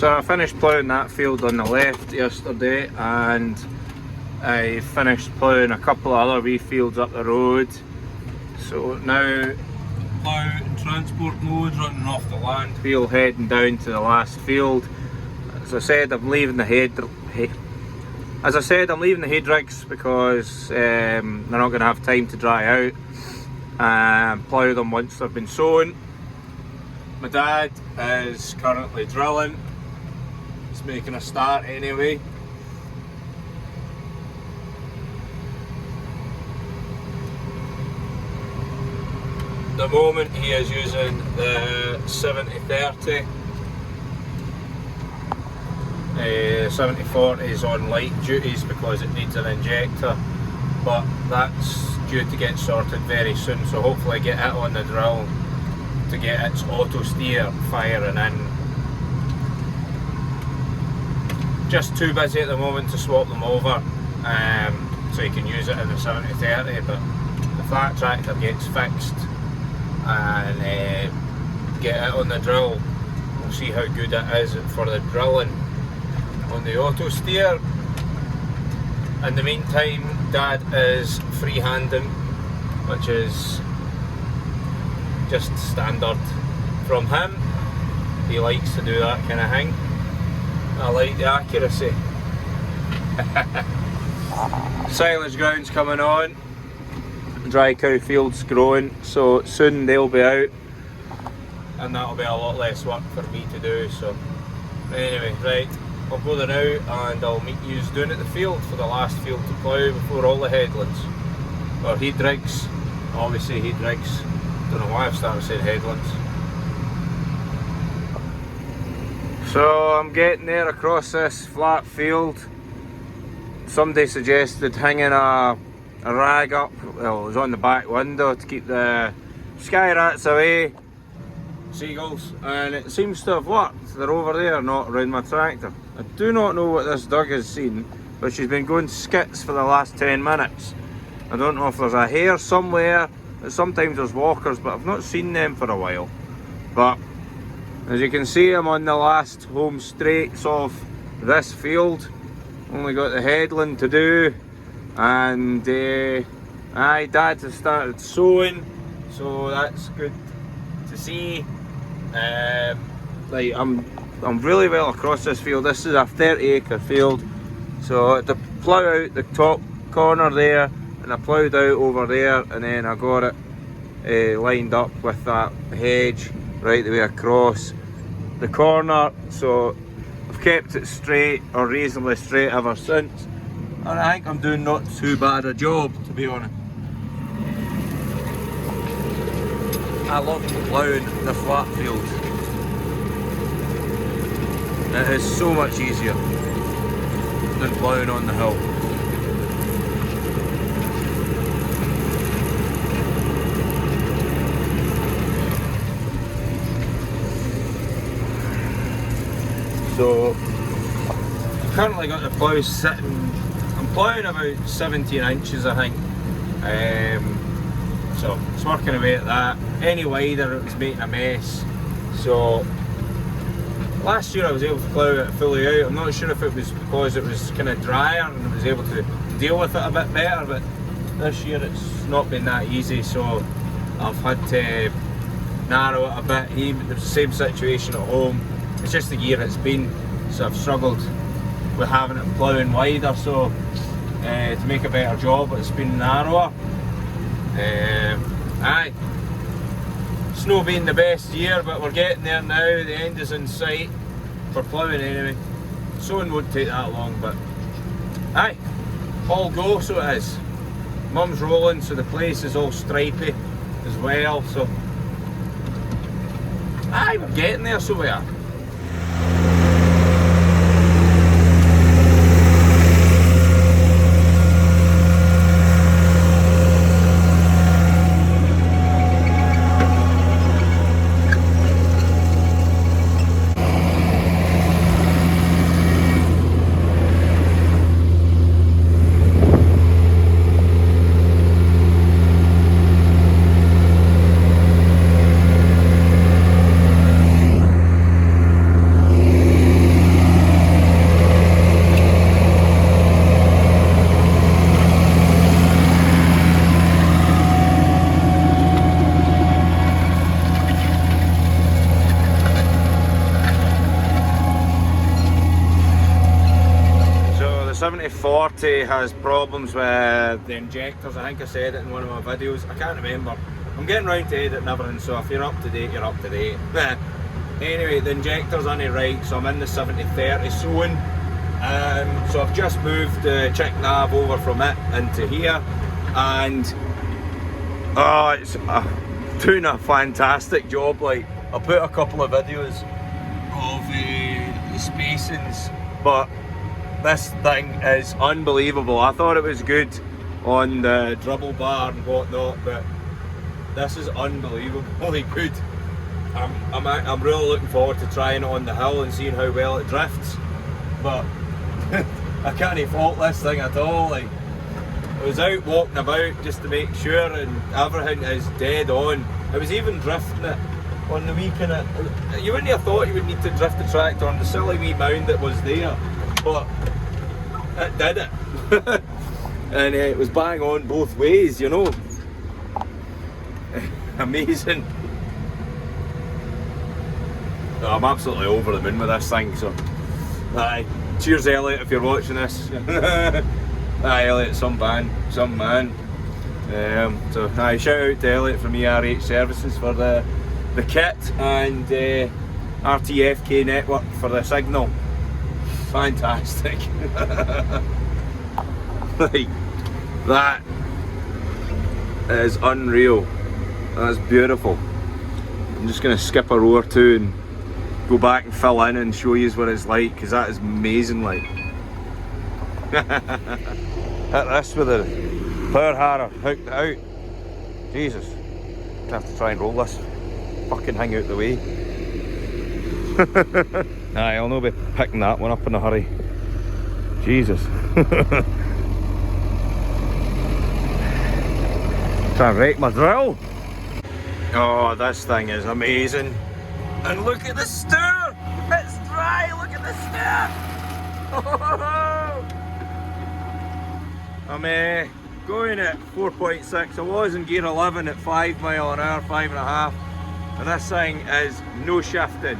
So I finished ploughing that field on the left yesterday, and I finished ploughing a couple of other wee fields up the road. So now plough and transport loads running off the land wheel heading down to the last field. As I said, I'm leaving the head rigs because they're not going to have time to dry out and plough them once they've been sown. My dad is currently drilling. He's making a start anyway. At the moment he is using the 70/30. 70/40 is on light duties because it needs an injector, but that's due to get sorted very soon, so hopefully get it on the drill to get its auto steer firing in. Just too busy at the moment to swap them over, so you can use it in the 70/30, but if that tractor gets fixed and get it on the drill, we'll see how good it is for the drilling on the auto steer. In the meantime, Dad is freehanding, which is just standard from him. He likes to do that kind of thing. I like the accuracy. Silage ground's coming on, dry cow fields growing, so soon they'll be out and that'll be a lot less work for me to do. So anyway, right, I'll go there now and I'll meet you down at the field for the last field to plough before all the headlands, or head rigs, obviously head rigs, don't know why I've started saying headlands. So I'm getting there across this flat field. Somebody suggested hanging a rag up, well it was on the back window to keep the sky rats away, seagulls, and it seems to have worked. They're over there, not around my tractor. I do not know what this Doug has seen, but she's been going skits for the last 10 minutes. I don't know if there's a hare somewhere, sometimes there's walkers, but I've not seen them for a while. But as you can see, I'm on the last home straights of this field. Only got the headland to do, and Dad has started sowing, so that's good to see. Like I'm really well across this field. This is a 30-acre field, so I had to plough out the top corner there, and I ploughed out over there, and then I got it lined up with that hedge right the way across the corner. So I've kept it straight, or reasonably straight, ever since, and I think I'm doing not too bad a job, to be honest. I love ploughing the flat field. It is so much easier than ploughing on the hill. So I've currently got the plough sitting, I'm ploughing about 17 inches I think, so it's working away at that. Any wider it was making a mess, so last year I was able to plough it fully out. I'm not sure if it was because it was kind of drier and I was able to deal with it a bit better, but this year it's not been that easy, so I've had to narrow it a bit. Even the same situation at home, it's just the year it's been, so I've struggled with having it ploughing wider, so to make a better job it's been narrower. Snow being the best year, but we're getting there now. The end is in sight for ploughing anyway. Sowing won't take that long, but all go, so it is. Mum's rolling, so the place is all stripy as well, so we're getting there, so we are. 7040 has problems with the injectors. I think I said it in one of my videos. I can't remember. I'm getting round to editing everything, so if you're up to date, you're up to date. Anyway, the injector's on the right, so I'm in the 7030 Sowing. So I've just moved the chick nav over from it into here, and it's doing a fantastic job. Like, I'll put a couple of videos of the spacings, but this thing is unbelievable. I thought it was good on the dribble bar and whatnot, but this is unbelievably good. I'm really looking forward to trying it on the hill and seeing how well it drifts, but I can't fault this thing at all. Like, I was out walking about just to make sure, and everything is dead on. I was even drifting it on the weekend. You wouldn't have thought you would need to drift the tractor on the silly wee mound that was there, but it did it. And it was bang on both ways, you know. Amazing. No, I'm absolutely over the moon with this thing, so aye. Cheers, Eliot, if you're watching this. Aye, Eliot, some man. So aye, shout out to Eliot from ERH Services for the kit, and RTFK Network for the signal. Fantastic. Like, that is unreal. That's beautiful. I'm just going to skip a row or two and go back and fill in and show you what it's like, because that is amazing. Like, hit this with a power harrow, hooked it out. Jesus, I have to try and roll this fucking thing out the way. Aye, I'll not be picking that one up in a hurry. Jesus. Trying to wreck my drill. Oh, this thing is amazing. And look at the stir! It's dry, look at the stir! I'm going at 4.6. I was in gear 11 at 5 mile an hour, 5.5. And this thing is no shifting.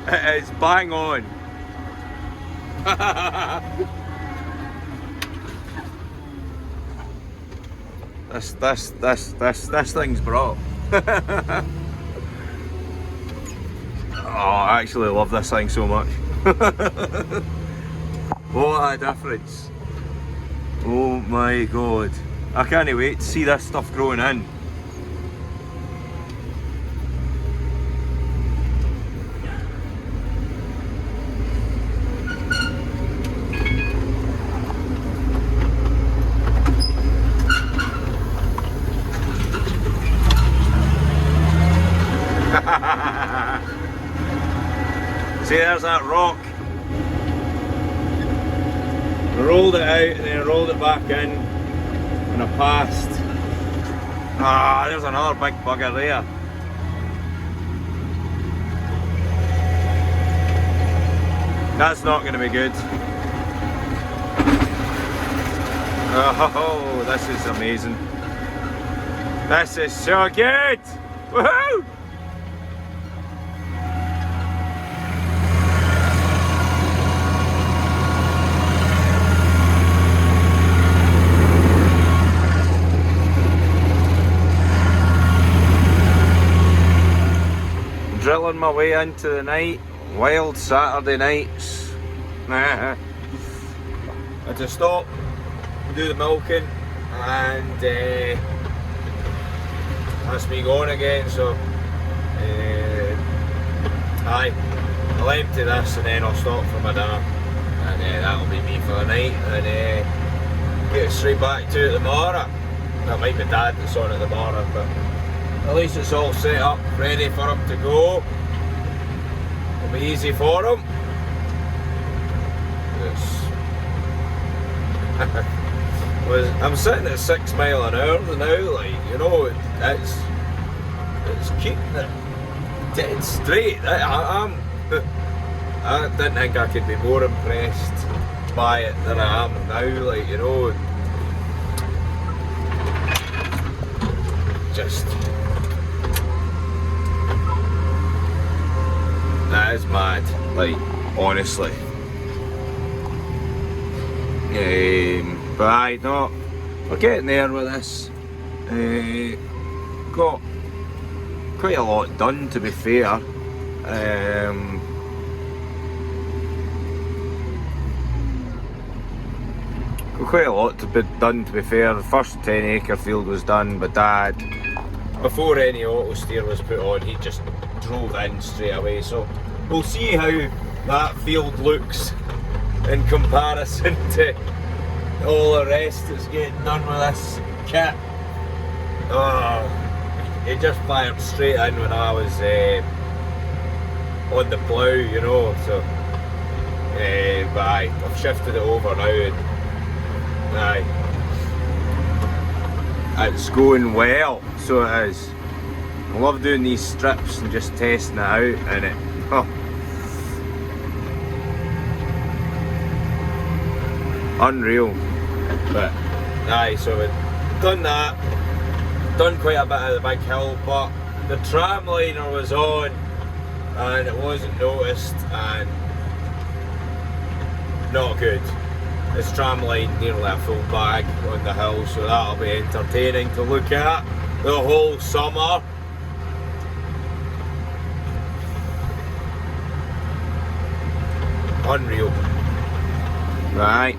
It is bang on. This thing's brought. Oh, I actually love this thing so much. What a difference. Oh my god. I can't wait to see this stuff growing in. See, there's that rock. I rolled it out and then I rolled it back in and I passed. Ah, there's another big bugger there. That's not going to be good. Oh, this is amazing. This is so good! Woohoo! Drilling my way into the night, wild Saturday nights. I had to stop and do the milking, and that's me going again. So aye, I'll empty this and then I'll stop for my dinner, and that'll be me for the night, and get straight back to it tomorrow. That might be Dad that's on it tomorrow, but at least it's all set up, ready for him to go. It'll be easy for him. I'm sitting at 6 mile an hour now, like, you know, it's keeping it dead straight. I didn't think I could be more impressed by it than I am now, like, you know. Just, that is mad, like, honestly. But aye, no, we're getting there with this. Got quite a lot done, to be fair. Got quite a lot to be done, to be fair. The first 10-acre field was done by Dad. Before any auto steer was put on, he just drove in straight away. So we'll see how that field looks in comparison to all the rest that's getting done with this kit. Oh, it just fired straight in when I was on the plough, you know. So, but aye, I've shifted it over now, and aye, it's going well. So it is. I love doing these strips and just testing it out, and it. Oh, unreal. But aye, so we've done that, done quite a bit of the big hill, but the tram liner was on and it wasn't noticed, and not good. This tram line nearly a full bag on the hill, so that'll be entertaining to look at the whole summer. Unreal. Right,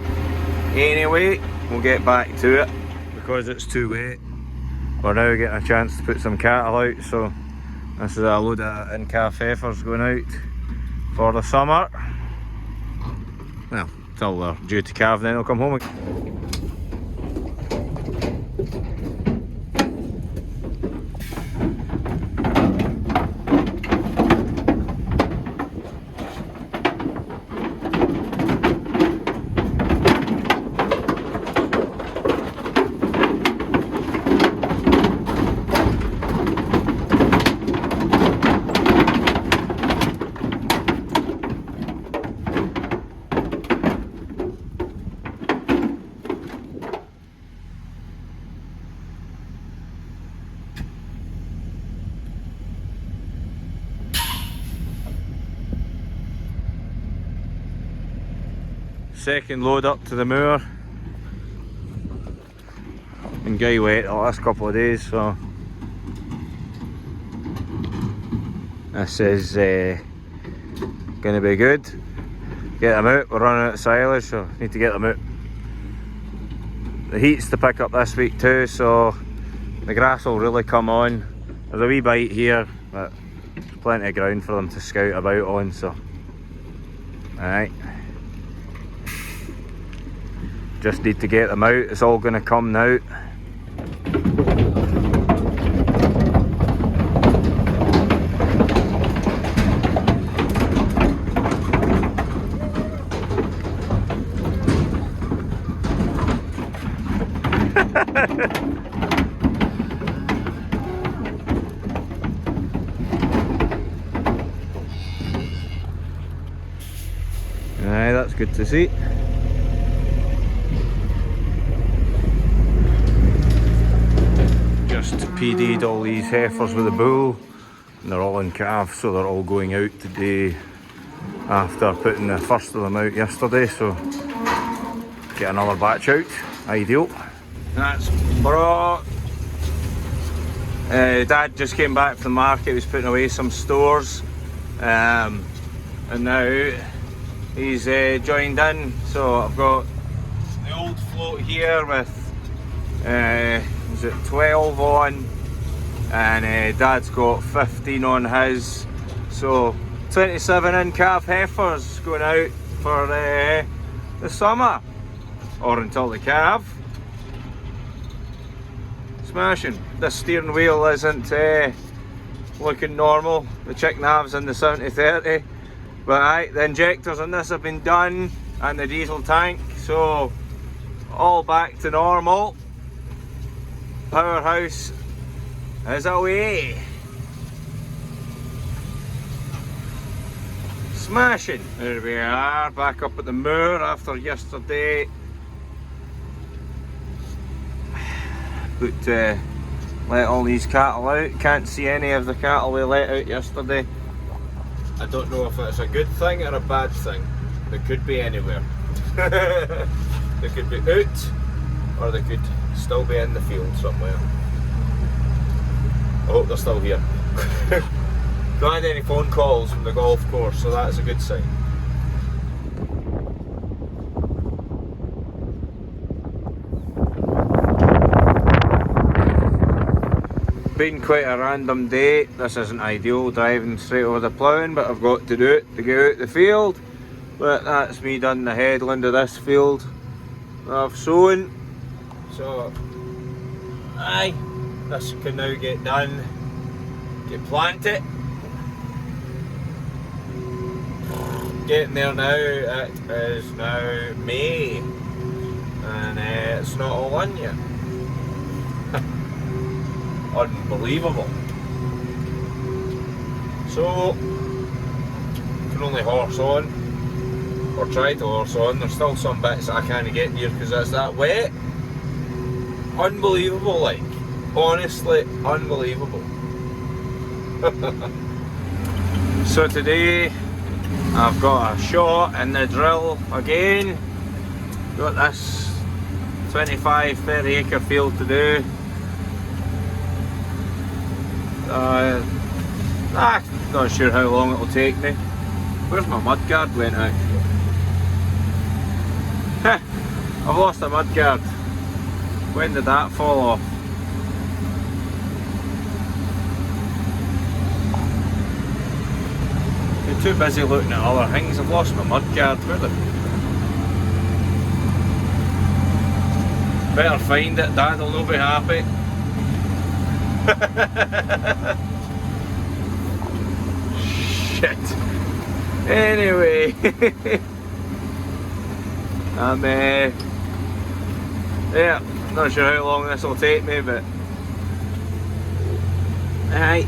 anyway, we'll get back to it. Because it's too wet, we're now getting a chance to put some cattle out. So this is a load of in-calf heifers going out for the summer. Well, till they're due to calve, then they'll come home again. Second load up to the moor. Been guy wet the last couple of days, so this is going to be good. Get them out. We're running out of silage, so need to get them out. The heat's to pick up this week too, so the grass will really come on. There's a wee bite here, but there's plenty of ground for them to scout about on. So, alright. Just need to get them out. It's all going to come now. Aye, that's good to see. Just PD'd all these heifers with a bull, and they're all in calf, so they're all going out today after putting the first of them out yesterday. So get another batch out, ideal. That's brought. Dad just came back from the market. He was putting away some stores, and now he's joined in. So I've got the old float here with is it 12 on, and Dad's got 15 on his, so 27 in-calf heifers going out for the summer, or until the calve. Smashing. This steering wheel isn't looking normal. The chick nav's in the 70-30, but aye, the injectors on this have been done, and the diesel tank, so all back to normal. Powerhouse is away. Smashing. There we are, back up at the moor after yesterday. Let all these cattle out. Can't see any of the cattle we let out yesterday. I don't know if it's a good thing or a bad thing. It could be anywhere. They could be out, or they could still be in the field somewhere. I hope they're still here. Not had any phone calls from the golf course, so that's a good sign. Been quite a random day. This isn't ideal, driving straight over the ploughing, but I've got to do it to get out the field. But that's me done the headland of this field of sowing. So, aye, this can now get done, get planted. Getting there now, it is now May, and it's not all in yet. Unbelievable. So, can only horse on, or try to horse on. There's still some bits I can't get near because it's that wet. Unbelievable, like, honestly unbelievable. So today I've got a shot in the drill again. Got this 25-30 acre field to do. Not sure how long it'll take me. Where's my mudguard went out? I've lost a mudguard. When did that fall off? Been too busy looking at other things. I've lost my mudguard. Where the... Better find it, Dad will not be happy. Shit. Anyway, yeah, not sure how long this will take me, but aye,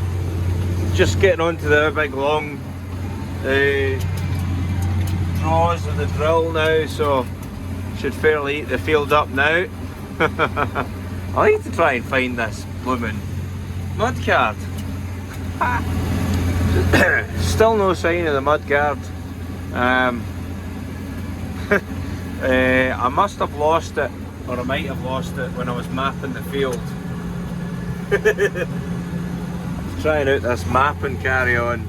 just getting onto the big long draws of the drill now, so should fairly eat the field up now. I need to try and find this blooming mudguard. Still no sign of the mudguard. I must have lost it, or I might have lost it when I was mapping the field. Trying out this mapping carry on.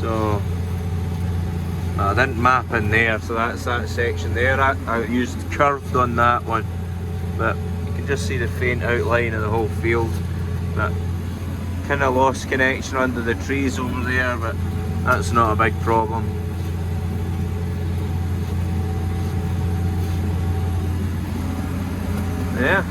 So I didn't map in there, so that's that section there. I used curved on that one, but you can just see the faint outline of the whole field. But kind of lost connection under the trees over there, but that's not a big problem. Yeah.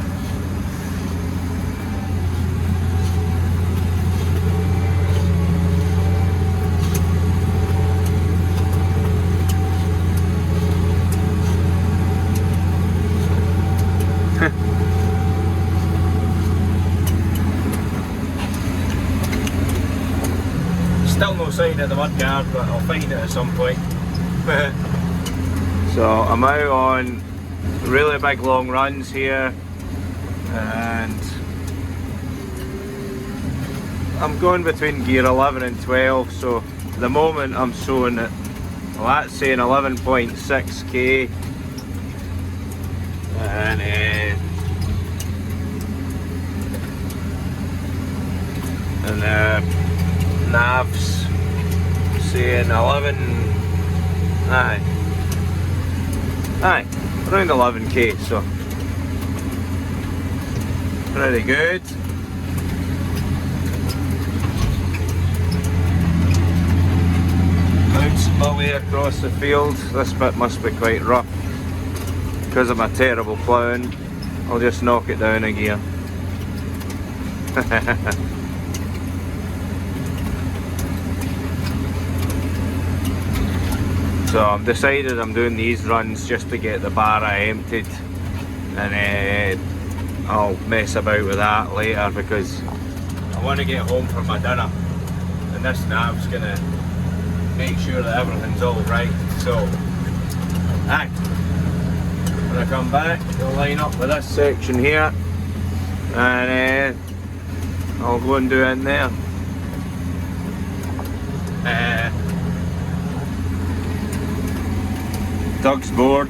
Still no sign of the mudguard, but I'll find it at some point. So I'm out on really big long runs here, and I'm going between gear 11 and 12, so at the moment I'm sowing it, well, that's saying 11.6k, and nav's saying 11, aye, around 11k, so pretty good. Bouncing my way across the field. This bit must be quite rough because of my terrible ploughing. I'll just knock it down a gear. So I've decided I'm doing these runs just to get the barra emptied, and I'll mess about with that later because I want to get home for my dinner, and this nav's going to make sure that everything's all right. So aye, when I come back I'll line up with this section here, and I'll go and do in there. Doug's bored.